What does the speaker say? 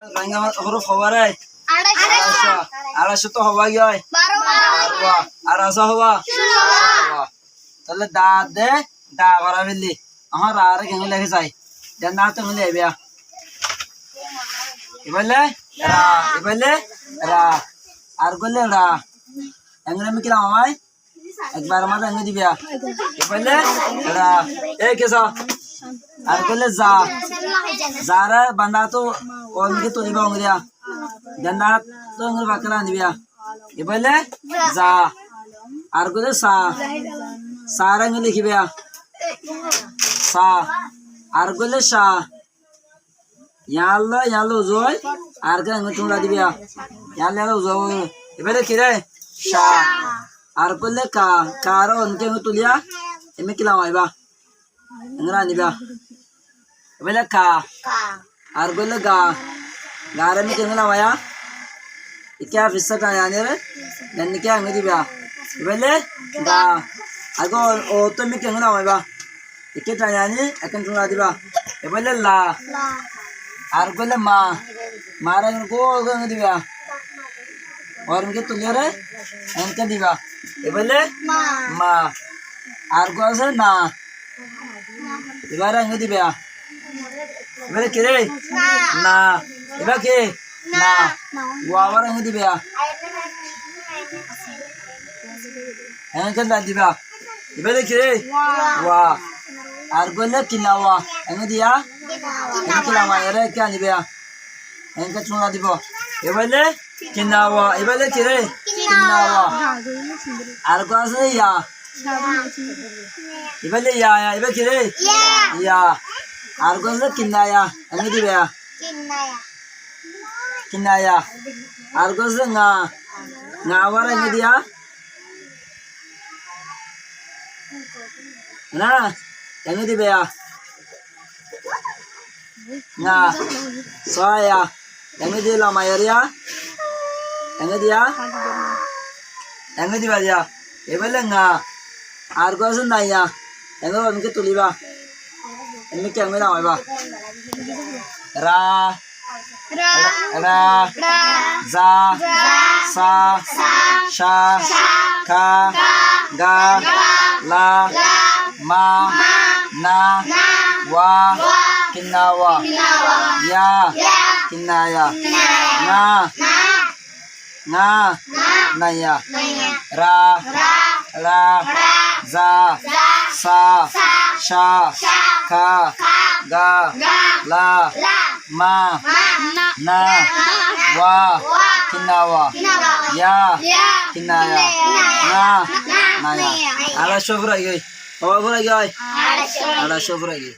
রাঙ্গা হরফ হবারে 250 তো হবা গিয়ে 12 আর আসা হবা 16 তাহলে দা দে দা করা ফেললি আমার আর কেন লেগে যাই দেন না তো মিলে বিয়া এবারে রা এবারে রা আর গলে রা এঙ্গরে মি কিলাম আমায় একবার মাথা এঙ্গে দিবিয়া এবারে রা এ কেসা আর গলে যা যারা বান্দা তো ওনকে তো দিবা ওঙ্গরিয়া দেনা তো ওঙ্গরে বাকরা দিবিয়া এবারে যা আর গলে সা সারা এঙ্গে লিখিবিয়া সা আর গলে সা ইয়ালো জয় আর কে এঙ্গে তোমরা দিবিয়া ইয়ালো জয় এবারে কি রে সা আর গলে কা কার ওনকে এঙ্গে তুলিয়া এমে কিলাম আইবা এঙ্গরা নিবা এবারে কা আর গলে গা গারে মি কেঙ্গলা মায়া ইকা ফিসা কা यानी रे नन्नी क्या अंगदी बा इबले गा आगो ओ तो मी केंगला मायबा इके ता यानी एकन तुना दिबा इबले ला আর গলে মা মারা গো अंगदी बा और इनके तुलिया रे इनके दिबा इबले मा আর গো আছে না এবারে अंगदी बा এবারে কি রে না এবারে কি না ওয়াবার এনে দিবে এনে কেন দিবা এবারে কি রে ওয়া আর গলে কিনাওয়া এনে দিয়া এনে কিনাওয়া এরে কে আনিবে এনে কে চুনা দিব এবারে কিনাওয়া এবারে কি রে কিনাওয়া আর গো আছে ইয়া এবারে ইয়া এবারে কি রে ইয়া আর গলে কিনায়া এনে দিবে kinaya আর গছে না না আবার এনে দিয়া না এনে দিবে না সয়া এনে দিলাম আয়ারিয়া এনে দিবা দিয়া এবেলে না আর গছে নাইয়া এনে অনকে তুলিবা এনে কেমন নামাইবা রা রা যা সা শা খা গা লা মা না ওয়া কিনাওয়া ইয়া কিনায়া না না নাইয়া রা লা যা সা শা খা গা লা মা না ওয়া কিনাওয়া ইয়া কিনায়া না নায়া আলা শফরা গই বাবা ঘুরে গই আলা শফরা গই